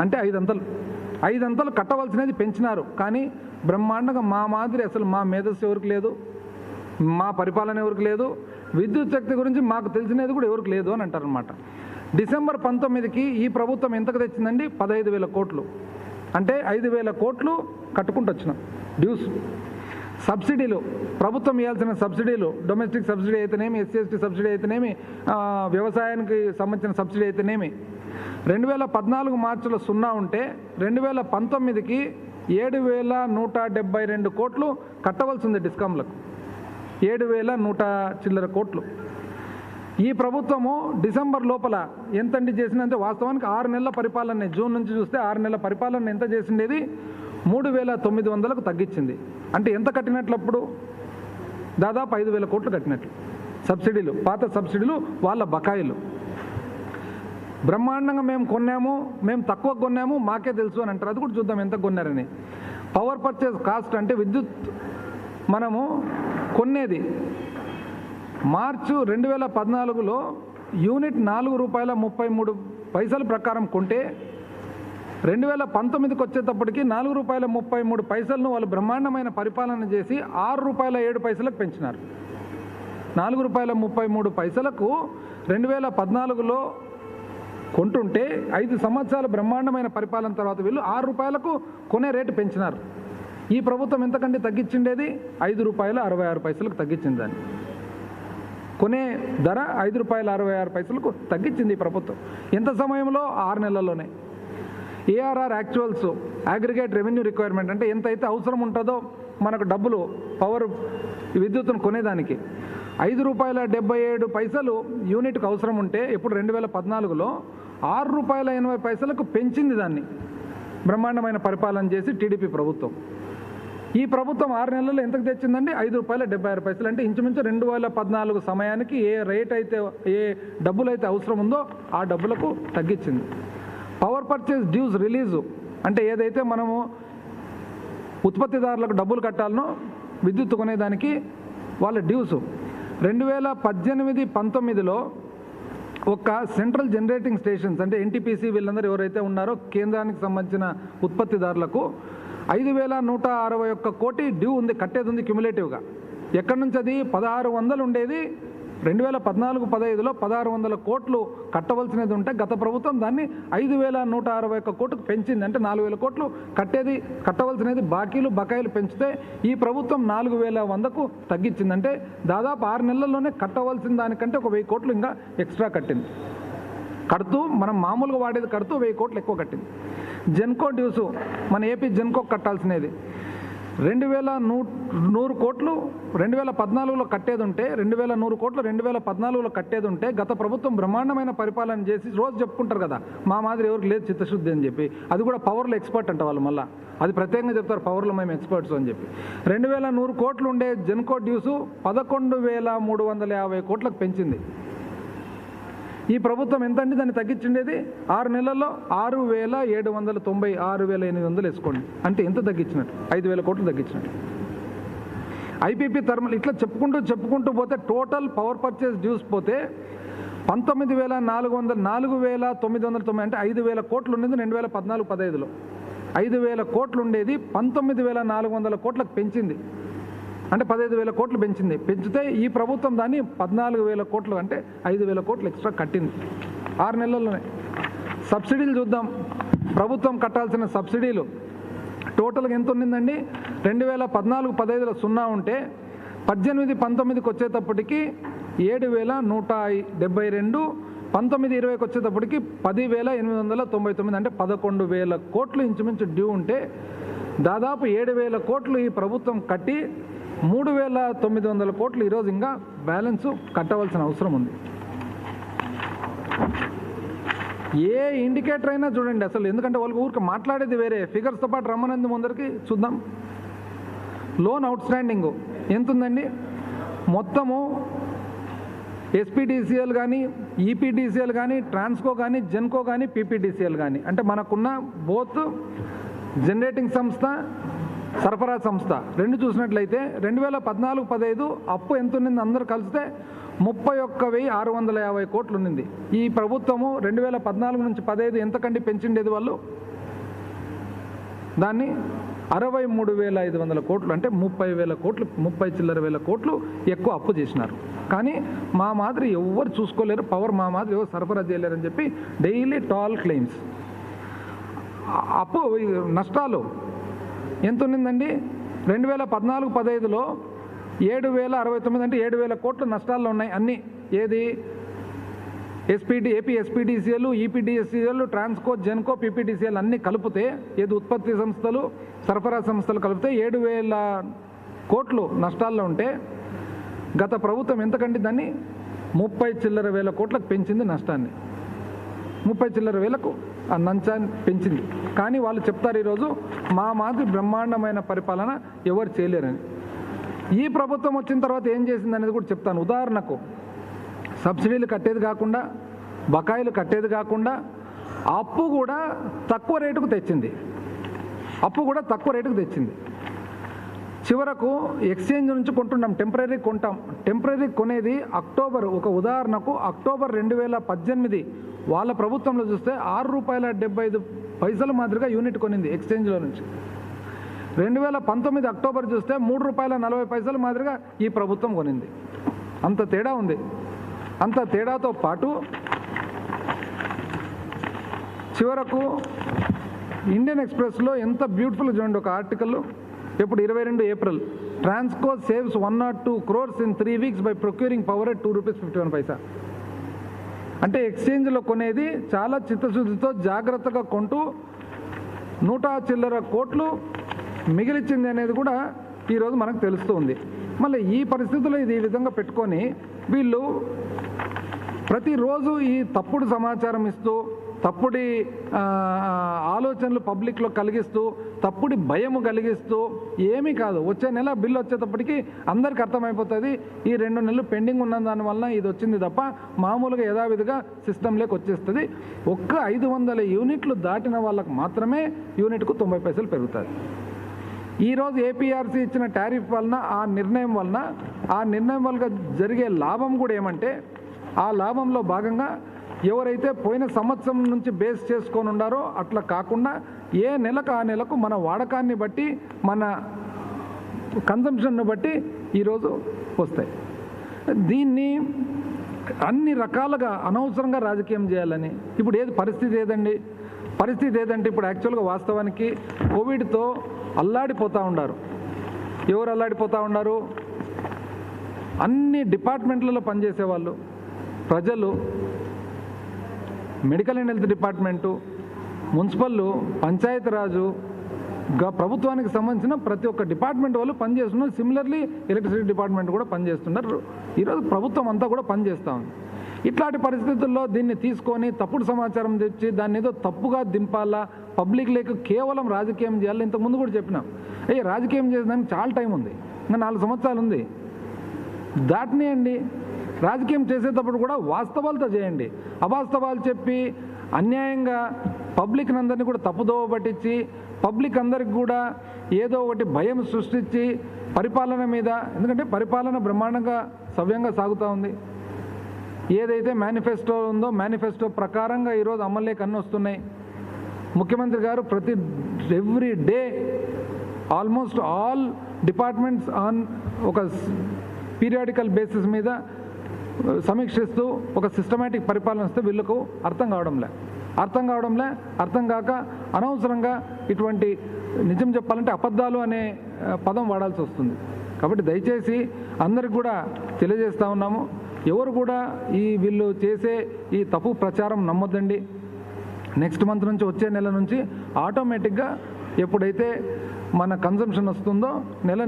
అంటే 5 అంతలు కట్టవలసినది పెంచినారు. కానీ బ్రహ్మాండంగా మా మాదిరి అసలు మా మేధస్సు ఎవరికి లేదు, మా పరిపాలన ఎవరికి లేదు, విద్యుత్ శక్తి గురించి మాకు తెలిసినది కూడా ఎవరికి లేదు అని అంటారనమాట. డిసెంబర్ 19కి ఈ ప్రభుత్వం ఎంతకు తెచ్చిందండి? 15,000 కోట్లు. అంటే 5,000 కోట్లు కట్టుకుంటూ వచ్చినాం డ్యూస్. సబ్సిడీలు, ప్రభుత్వం ఇవ్వాల్సిన సబ్సిడీలు, డొమెస్టిక్ సబ్సిడీ అయితేనేమి, SC/ST సబ్సిడీ అయితేనేమి, వ్యవసాయానికి సంబంధించిన సబ్సిడీ అయితేనేమి, 2014 మార్చిలో 0 ఉంటే 2019కి 7,172 కోట్లు కట్టవలసి ఉంది డిస్కామ్లకు. 7,100 చిల్లర కోట్లు. ఈ ప్రభుత్వము డిసెంబర్ లోపల ఎంతండి చేసిందంటే వాస్తవానికి 6 నెలల పరిపాలన, జూన్ నుంచి చూస్తే 6 నెలల పరిపాలన ఎంత చేసిండేది? 3,900కు తగ్గించింది. అంటే ఎంత కట్టినట్లు అప్పుడు? దాదాపు 5,000 కోట్లు కట్టినట్లు. సబ్సిడీలు, పాత సబ్సిడీలు, వాళ్ళ బకాయిలు. బ్రహ్మాండంగా మేము కొన్నాము, మేము తక్కువ కొన్నాము, మాకే తెలుసు అని అంటారు. అది కూడా చూద్దాం ఎంత కొన్నారని. పవర్ పర్చేజ్ కాస్ట్ అంటే విద్యుత్ మనము కొనేది మార్చు 2014లో యూనిట్ ₹4.33 ప్రకారం కొంటే 2019కి వచ్చేటప్పటికి ₹4.33 వాళ్ళు బ్రహ్మాండమైన పరిపాలన చేసి ₹6.07 పెంచినారు. ₹4.33 2014లో కొంటుంటే 5 సంవత్సరాల బ్రహ్మాండమైన పరిపాలన తర్వాత వీళ్ళు ₹6 కొనే రేటు పెంచినారు. ఈ ప్రభుత్వం ఎంతకంటే తగ్గించిండేది? ₹5.66 తగ్గించింది. దాన్ని కొనే ధర ₹5.66 తగ్గించింది ఈ ప్రభుత్వం. ఎంత సమయంలో? 6 నెలల్లోనే. ARR actuals, aggregate revenue requirement అంటే ఎంతైతే అవసరం ఉంటుందో మనకు డబ్బులు పవర్ విద్యుత్తును కొనేదానికి ₹5.77 యూనిట్కు అవసరం ఉంటే ఇప్పుడు 2014లో ₹6.80 పెంచింది. దాన్ని బ్రహ్మాండమైన పరిపాలన చేసి టీడీపీ ప్రభుత్వం. ఈ ప్రభుత్వం 6 నెలల్లో ఎంతకు తెచ్చిందండి? ₹5.76 అంటే ఇంచుమించు 2014 సమయానికి ఏ రేట్ అయితే, ఏ డబ్బులు అయితే అవసరం ఉందో ఆ డబ్బులకు తగ్గించింది. పవర్ పర్చేజ్ డ్యూస్ రిలీజు అంటే ఏదైతే మనము ఉత్పత్తిదారులకు డబ్బులు కట్టాలనో విద్యుత్ కొనేదానికి వాళ్ళ డ్యూసు 2018-19లో ఒక సెంట్రల్ జనరేటింగ్ స్టేషన్స్ అంటే NTPC వీళ్ళందరూ ఎవరైతే ఉన్నారో కేంద్రానికి సంబంధించిన ఉత్పత్తిదారులకు 5,161 కోటి డ్యూ ఉంది, కట్టేది ఉంది క్యుములేటివ్గా. ఎక్కడి నుంచి అది? 1,600 ఉండేది 2014-15లో 1,600 కోట్లు కట్టవలసినది ఉంటే గత ప్రభుత్వం దాన్ని 5,161 కోట్లకు పెంచింది. అంటే 4,000 కోట్లు కట్టవలసినది బకాయిలు పెంచితే ఈ ప్రభుత్వం 4,100కు తగ్గించింది. అంటే దాదాపు 6 నెలల్లోనే కట్టవలసిన దానికంటే ఒక 1,000 కోట్లు ఇంకా ఎక్స్ట్రా కట్టింది. కడుతూ మనం మామూలుగా వాడేది కడుతూ 1,000 కోట్లు ఎక్కువ కట్టింది. జెన్కో డ్యూసు మన ఏపీ జెన్కో కట్టాల్సినది 2,100 కోట్లు 2014లో కట్టేది ఉంటే 2,100 కోట్లు 2014లో కట్టేది ఉంటే గత ప్రభుత్వం బ్రహ్మాండమైన పరిపాలన చేసి రోజు చెప్పుకుంటారు కదా మా మాదిరి ఎవరికి లేదు చిత్తశుద్ధి అని చెప్పి. అది కూడా పవర్లో ఎక్స్పర్ట్ అంట వాళ్ళు. మళ్ళీ అది ప్రత్యేకంగా చెప్తారు పవర్లో మేము ఎక్స్పర్ట్స్ అని చెప్పి. 2,100 కోట్లు ఉండే జెన్కో డ్యూసు 11,350 కోట్లకు పెంచింది. ఈ ప్రభుత్వం ఎంతండి దాన్ని తగ్గించిండేది? 6 నెలల్లో 6,790, 6,800 వేసుకోండి. అంటే ఎంత తగ్గించినట్టు? 5,000 కోట్లు తగ్గించినట్టు. IPP థర్మల్ ఇట్లా చెప్పుకుంటూ పోతే టోటల్ పవర్ పర్చేజ్ డ్యూస్ పోతే 4,990 అంటే 5,000 కోట్లు ఉండేది 2014-15లో. 5,000 కోట్లు ఉండేది 19,400 కోట్లకు పెంచింది. అంటే 15,000 కోట్లు పెంచితే ఈ ప్రభుత్వం దాన్ని 14,000 కోట్లు అంటే 5,000 కోట్లు ఎక్స్ట్రా కట్టింది 6 నెలల్లోనే. సబ్సిడీలు చూద్దాం. ప్రభుత్వం కట్టాల్సిన సబ్సిడీలు టోటల్గా ఎంత ఉండిందండి? 2014-15లో 0 ఉంటే 18-19కి వచ్చేటప్పటికి 7,172, 19-20కి వచ్చేటప్పటికి 10,899 అంటే 11,000 కోట్లు ఇంచుమించు డ్యూ ఉంటే దాదాపు 7,000 కోట్లు ఈ ప్రభుత్వం కట్టి 3,900 కోట్లు ఈరోజు ఇంకా బ్యాలెన్స్ కట్టవలసిన అవసరం ఉంది. ఏ ఇండికేటర్ అయినా చూడండి అసలు, ఎందుకంటే వాళ్ళకి ఊరికి మాట్లాడేది వేరే, ఫిగర్స్తో పాటు రమ్మనంది ముందరికి చూద్దాం. లోన్ అవుట్ స్టాండింగ్ ఎంత ఉందండి? మొత్తము ఎస్పీడీసీఎల్ కానీ, ఈపీడీసీఎల్ కానీ, ట్రాన్స్కో కానీ, జెన్కో కానీ, పీపీడీసీఎల్ కానీ, అంటే మనకున్న బోత్ జనరేటింగ్ సంస్థ, సరఫరా సంస్థ రెండు చూసినట్లయితే 2014-15 అప్పు ఎంత ఉన్నింది అందరూ కలిస్తే 31,650 కోట్లు ఉన్నింది. ఈ ప్రభుత్వము 2014 నుంచి 15 ఎంతకండి పెంచిండేది వాళ్ళు? దాన్ని 63,500 కోట్లు, అంటే 30,000 కోట్లు, 30 చిల్లర వేల కోట్లు ఎక్కువ అప్పు చేసినారు. కానీ మా మాదిరి ఎవరు చూసుకోలేరు, పవర్ మా మాదిరి ఎవరు సరఫరా చేయలేరని చెప్పి డైలీ టాల్ క్లెయిమ్స్. అప్పు నష్టాలు ఎంత ఉన్నిందండి? 2014-15లో 7,069 అంటే 7,000 కోట్లు నష్టాల్లో ఉన్నాయి అన్నీ. ఏది? AP SPDCL, EPDCL, Transco, Genco, PPDCL అన్నీ కలిపితే, ఏది ఉత్పత్తి సంస్థలు, సరఫరా సంస్థలు కలిపితే 7,000 కోట్లు నష్టాల్లో ఉంటే గత ప్రభుత్వం ఎంతకంటే దాన్ని 30 చిల్లర వేల కోట్లకు పెంచింది నష్టాన్ని. 30 చిల్లర వేలకు ఆ నంచాన్ని పెంచింది. కానీ వాళ్ళు చెప్తారు ఈరోజు మా మాదిరి బ్రహ్మాండమైన పరిపాలన ఎవరు చేయలేరని. ఈ ప్రభుత్వం వచ్చిన తర్వాత ఏం చేసింది అనేది కూడా చెప్తాను. ఉదాహరణకు సబ్సిడీలు కట్టేది కాకుండా, బకాయిలు కట్టేది కాకుండా అప్పు కూడా తక్కువ రేటుకు తెచ్చింది. చివరకు ఎక్స్చేంజ్ నుంచి కొంటున్నాం, టెంపరీ కొంటాం. టెంపరీ కొనేది అక్టోబర్, ఒక ఉదాహరణకు అక్టోబర్ 2018 వాళ్ళ ప్రభుత్వంలో చూస్తే ₹6.75 మాదిరిగా యూనిట్ కొనింది ఎక్స్చేంజ్లో నుంచి. 2019 అక్టోబర్ చూస్తే ₹3.40 మాదిరిగా ఈ ప్రభుత్వం కొనింది. అంత తేడా ఉంది. అంత తేడాతో పాటు చివరకు ఇండియన్ ఎక్స్ప్రెస్లో ఎంత బ్యూటిఫుల్ చూడండి ఒక ఆర్టికల్, ఇప్పుడు 22 April, Transco saves 102 crores in 3 weeks by procuring power at ₹2.51. అంటే ఎక్స్చేంజ్లో కొనేది చాలా చిత్తశుద్ధితో జాగ్రత్తగా కొంటూ 100 చిల్లర కోట్లు మిగిలిచ్చింది అనేది కూడా ఈరోజు మనకు తెలుస్తూ ఉంది. మళ్ళీ ఈ పరిస్థితుల్లో ఇది ఈ విధంగా పెట్టుకొని వీళ్ళు ప్రతిరోజు ఈ తప్పుడు సమాచారం ఇస్తూ, తప్పుడు ఆలోచనలు పబ్లిక్లో కలిగిస్తూ, తప్పుడు భయము కలిగిస్తూ, ఏమీ కాదు, వచ్చే నెల బిల్లు వచ్చేటప్పటికి అందరికీ అర్థమైపోతుంది ఈ 2 నెలలు పెండింగ్ ఉన్న దానివల్ల ఇది వచ్చింది తప్ప మామూలుగా యథావిధిగా సిస్టంలోకి వచ్చేస్తుంది. ఒక్క 500 యూనిట్లు దాటిన వాళ్ళకు మాత్రమే యూనిట్కు 90 పైసలు పెరుగుతుంది. ఈరోజు ఏపీఆర్సీ ఇచ్చిన టారిఫ్ వలన, ఆ నిర్ణయం వల్ల జరిగే లాభం కూడా ఏమంటే, ఆ లాభంలో భాగంగా ఎవరైతే పోయిన సంవత్సరం నుంచి బేస్ చేసుకొని ఉండారో అట్లా కాకుండా ఏ నెలకు ఆ నెలకు మన వాడకాన్ని బట్టి, మన కన్సంప్షన్ను బట్టి ఈరోజు వస్తాయి. దీన్ని అన్ని రకాలుగా అనవసరంగా రాజకీయం చేయాలని ఇప్పుడు పరిస్థితి ఏదంటే ఇప్పుడు యాక్చువల్గా వాస్తవానికి కోవిడ్తో అల్లాడిపోతూ ఉన్నారు. ఎవరు అల్లాడిపోతూ ఉన్నారు? అన్ని డిపార్ట్మెంట్లలో పనిచేసే వాళ్ళు, ప్రజలు, medical and health department, municipal, Panchayati Raj, ప్రభుత్వానికి సంబంధించిన ప్రతి ఒక్క డిపార్ట్మెంట్ వాళ్ళు పనిచేస్తున్నారు. సిమిలర్లీ ఎలక్ట్రిసిటీ డిపార్ట్మెంట్ కూడా పనిచేస్తున్నారు. ఈరోజు ప్రభుత్వం అంతా కూడా పనిచేస్తూ ఉంది. ఇట్లాంటి పరిస్థితుల్లో దీన్ని తీసుకొని తప్పుడు సమాచారం తెచ్చి దాన్ని ఏదో తప్పుగా దింపాలా, పబ్లిక్ లేక కేవలం రాజకీయం చేయాలి. ఇంతకుముందు కూడా చెప్పినాం, రాజకీయం చేసేదానికి చాలా టైం ఉంది, ఇంకా 4 సంవత్సరాలు ఉంది, దాటినేయండి. రాజకీయం చేసేటప్పుడు కూడా వాస్తవాలతో చేయండి. అవాస్తవాలు చెప్పి అన్యాయంగా పబ్లిక్ అందరినీ కూడా తప్పుదోవ పట్టించి, పబ్లిక్ అందరికి కూడా ఏదో ఒకటి భయం సృష్టించి పరిపాలన మీద, ఎందుకంటే పరిపాలన బ్రహ్మాండంగా సవ్యంగా సాగుతూ ఉంది. ఏదైతే మేనిఫెస్టో ఉందో మేనిఫెస్టో ప్రకారంగా ఈరోజు అమల్లోకి అన్నీ వస్తున్నాయి. ముఖ్యమంత్రి గారు every day almost all departments on ఒక పీరియాడికల్ బేసిస్ మీద సమీక్షిస్తూ ఒక సిస్టమేటిక్ పరిపాలన ఇస్తే వీళ్ళకు అర్థం కాక అనవసరంగా ఇటువంటి నిజం చెప్పాలంటే అబద్ధాలు అనే పదం వాడాల్సి వస్తుంది. కాబట్టి దయచేసి అందరికి కూడా తెలియజేస్తూ ఉన్నాము, ఎవరు కూడా వీళ్ళు చేసే ఈ తప్పు ప్రచారం నమ్మొద్దండి. నెక్స్ట్ మంత్ నుంచి వచ్చే నెల నుంచి ఆటోమేటిక్గా ఎప్పుడైతే మన కన్సంప్షన్ వస్తుందో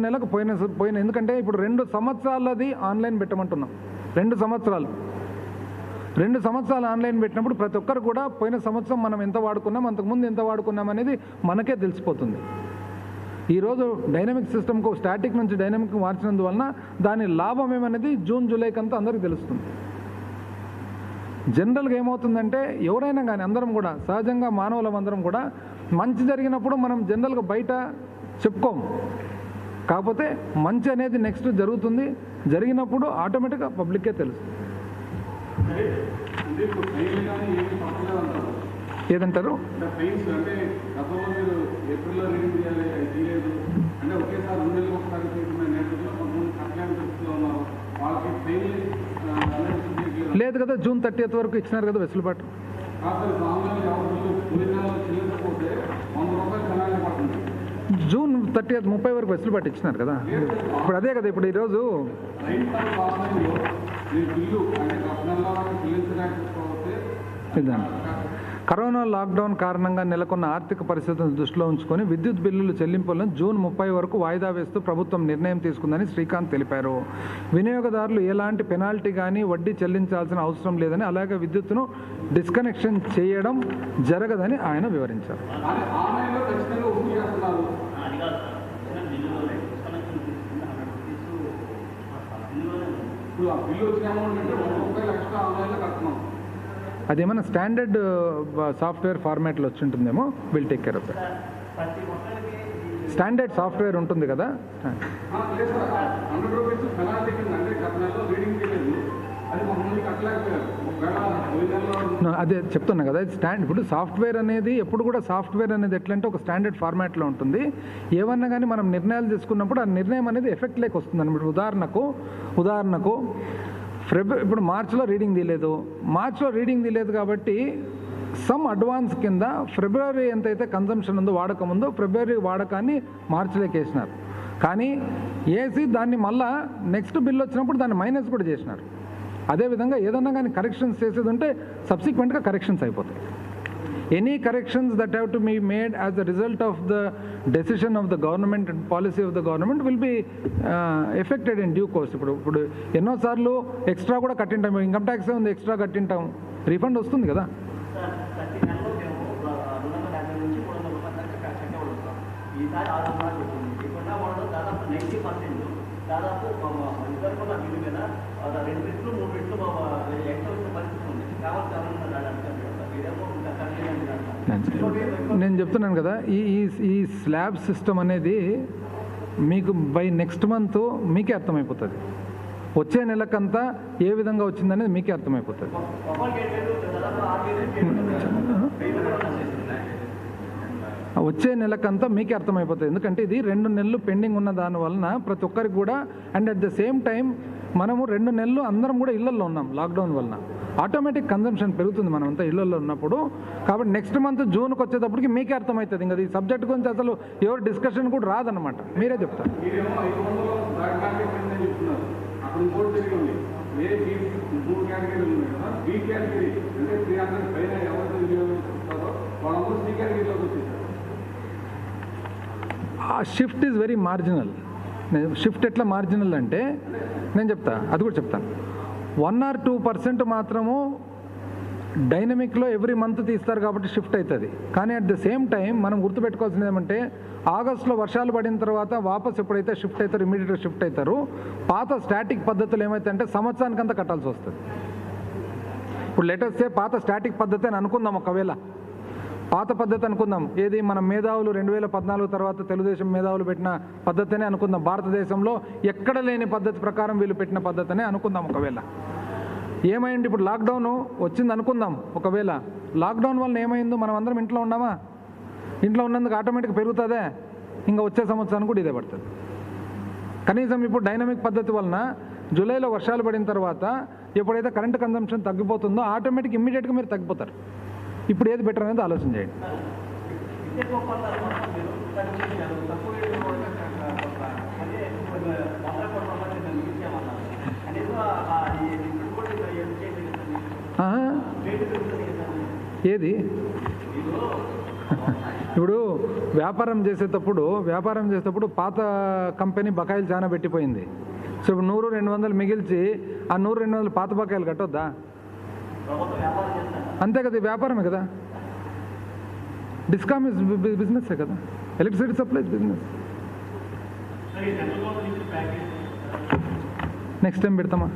నెలకు పోయిన ఎందుకంటే ఇప్పుడు 2 సంవత్సరాలది ఆన్లైన్ పెట్టమంటున్నాం. 2 సంవత్సరాలు ఆన్లైన్ పెట్టినప్పుడు ప్రతి ఒక్కరు కూడా పోయిన సంవత్సరం మనం ఎంత వాడుకున్నాం, అంతకుముందు ఎంత వాడుకున్నాం అనేది మనకే తెలిసిపోతుంది. ఈరోజు డైనమిక్ సిస్టమ్కు స్టాటిక్ నుంచి డైనమిక్ మార్చినందువలన దాని లాభం ఏమనేది జూన్ జూలైకి అంతా అందరికీ తెలుస్తుంది. జనరల్గా ఏమవుతుందంటే ఎవరైనా కానీ అందరం కూడా సహజంగా మానవులమందరం కూడా మంచి జరిగినప్పుడు మనం జనరల్గా బయట చెప్పుకోము. కాకపోతే మంచి అనేది నెక్స్ట్ జరుగుతుంది, జరిగినప్పుడు ఆటోమేటిక్గా పబ్లిక్కే తెలుస్తుంది. ఏదంటారు? లేదు కదా, జూన్ 30th వరకు ఇచ్చినారు కదా వెసులుబాటు. జూన్ 30th 30 వరకు వెసులుబాటు ఇచ్చినారు కదా. ఇప్పుడు అదే కదా, ఇప్పుడు ఈరోజు కరోనా లాక్డౌన్ కారణంగా నెలకొన్న ఆర్థిక పరిస్థితులను దృష్టిలో ఉంచుకొని విద్యుత్ బిల్లుల చెల్లింపులను జూన్ 30 వరకు వాయిదా వేస్తూ ప్రభుత్వం నిర్ణయం తీసుకుందని శ్రీకాంత్ తెలిపారు. వినియోగదారులు ఎలాంటి పెనాల్టీ కానీ వడ్డీ చెల్లించాల్సిన అవసరం లేదని, అలాగే విద్యుత్తును డిస్కనెక్షన్ చేయడం జరగదని ఆయన వివరించారు. అదేమన్నా స్టాండర్డ్ సాఫ్ట్వేర్ ఫార్మాట్లో వచ్చి ఉంటుందేమో. Will take care of that. Standard software ఉంటుంది కదా. అదే చెప్తున్నా కదా, ఇప్పుడు సాఫ్ట్వేర్ అనేది ఎప్పుడు కూడా సాఫ్ట్వేర్ అనేది ఎట్లంటే ఒక స్టాండర్డ్ ఫార్మాట్లో ఉంటుంది. ఏమన్నా కానీ మనం నిర్ణయాలు తీసుకున్నప్పుడు ఆ నిర్ణయం అనేది ఎఫెక్ట్ లేక వస్తుంది అనమాట. ఉదాహరణకు ఇప్పుడు మార్చిలో రీడింగ్ తీయలేదు కాబట్టి సమ్ అడ్వాన్స్ కింద ఫిబ్రవరి ఎంతైతే కన్సంప్షన్ ఉందో వాడకం ఉందో ఫిబ్రవరి వాడకాన్ని మార్చిలోకి వేసినారు. కానీ వేసి దాన్ని మళ్ళా నెక్స్ట్ బిల్ వచ్చినప్పుడు దాన్ని మైనస్ కూడా చేసినారు. అదేవిధంగా ఏదన్నా కానీ కరెక్షన్స్ చేసేది ఉంటే సబ్సిక్వెంట్గా కరెక్షన్స్ అయిపోతాయి. Any corrections that have to be made as the result of the decision of the government and policy of the government will be effected in due course. ఇప్పుడు ఎన్నోసార్లు ఎక్స్ట్రా కూడా కట్టింటాం, ఇన్కమ్ ట్యాక్స్ ఉంది extra కట్టింటాం, refund వస్తుంది కదా. నేను చెప్తున్నాను కదా, ఈ స్లాబ్ సిస్టమ్ అనేది మీకు బై నెక్స్ట్ మంత్ మీకే అర్థమైపోతుంది. వచ్చే నెలకంతా ఏ విధంగా వచ్చిందనేది మీకే అర్థమైపోతుంది. వచ్చే నెలకంతా మీకే అర్థమైపోతుంది. ఎందుకంటే ఇది 2 నెలలు పెండింగ్ ఉన్న దాని వలన ప్రతి ఒక్కరికి కూడా, and at the same time మనము 2 నెలలు అందరం కూడా ఇళ్లలో ఉన్నాం లాక్డౌన్ వలన. ఆటోమేటిక్ కన్జంప్షన్ పెరుగుతుంది మనమంతా ఇళ్లలో ఉన్నప్పుడు. కాబట్టి నెక్స్ట్ మంత్ జూన్కి వచ్చేటప్పటికి మీకే అర్థమవుతుంది. ఇంకా ఈ సబ్జెక్ట్ గురించి అసలు ఎవరు డిస్కషన్ కూడా రాదనమాట, మీరే చెప్తారు. ఆ shift is very marginal. Shift ఎట్లా మార్జినల్ అంటే నేను చెప్తా, అది కూడా చెప్తాను. 1 or 2% మాత్రము డైనమిక్లో ఎవ్రీ మంత్ తీస్తారు కాబట్టి షిఫ్ట్ అవుతుంది. కానీ అట్ ద సేమ్ టైం మనం గుర్తుపెట్టుకోవాల్సింది ఏమంటే ఆగస్టులో వర్షాలు పడిన తర్వాత వాపస్ ఎప్పుడైతే షిఫ్ట్ అవుతారో ఇమీడియట్గా షిఫ్ట్ అవుతారు. పాత స్టాటిక్ పద్ధతులు ఏమైతే సంవత్సరానికంతా కట్టాల్సి వస్తుంది. ఇప్పుడు లెటర్స్ పాత స్టాటిక్ పద్ధతి అని అనుకుందాం, ఒకవేళ పాత పద్ధతి అనుకుందాం, ఏది మన మేధావులు 2014 తర్వాత తెలుగుదేశం మేధావులు పెట్టిన పద్ధతినే అనుకుందాం, భారతదేశంలో ఎక్కడ లేని పద్ధతి ప్రకారం వీళ్ళు పెట్టిన పద్ధతినే అనుకుందాం. ఒకవేళ ఏమైంది, ఇప్పుడు లాక్డౌన్ వచ్చింది అనుకుందాం, ఒకవేళ లాక్డౌన్ వల్ల ఏమైందో మనం అందరం ఇంట్లో ఉన్నామా, ఇంట్లో ఉన్నందుకు ఆటోమేటిక్ పెరుగుతుందే, ఇంకా వచ్చే సంవత్సరానికి కూడా ఇదే పడుతుంది. కనీసం ఇప్పుడు డైనమిక్ పద్ధతి వలన జూలైలో వర్షాలు పడిన తర్వాత ఎప్పుడైతే కరెంట్ కన్జంప్షన్ తగ్గిపోతుందో ఆటోమేటిక్ ఇమ్మీడియట్గా మీరు తగ్గిపోతారు. ఇప్పుడు ఏది బెటర్ అనేది ఆలోచన చేయండి. ఏది ఇప్పుడు వ్యాపారం చేసేటప్పుడు పాత కంపెనీ బకాయిలు చాలా పెట్టిపోయింది. సో ఇప్పుడు 100-200 మిగిల్చి ఆ 100-200 పాత బకాయిలు కట్టొద్దా? అంతే కదా, వ్యాపారమే కదా. డిస్కామ్ ఇస్ బిజినెస్ కదా, electricity supply business. Next time పెడతామా?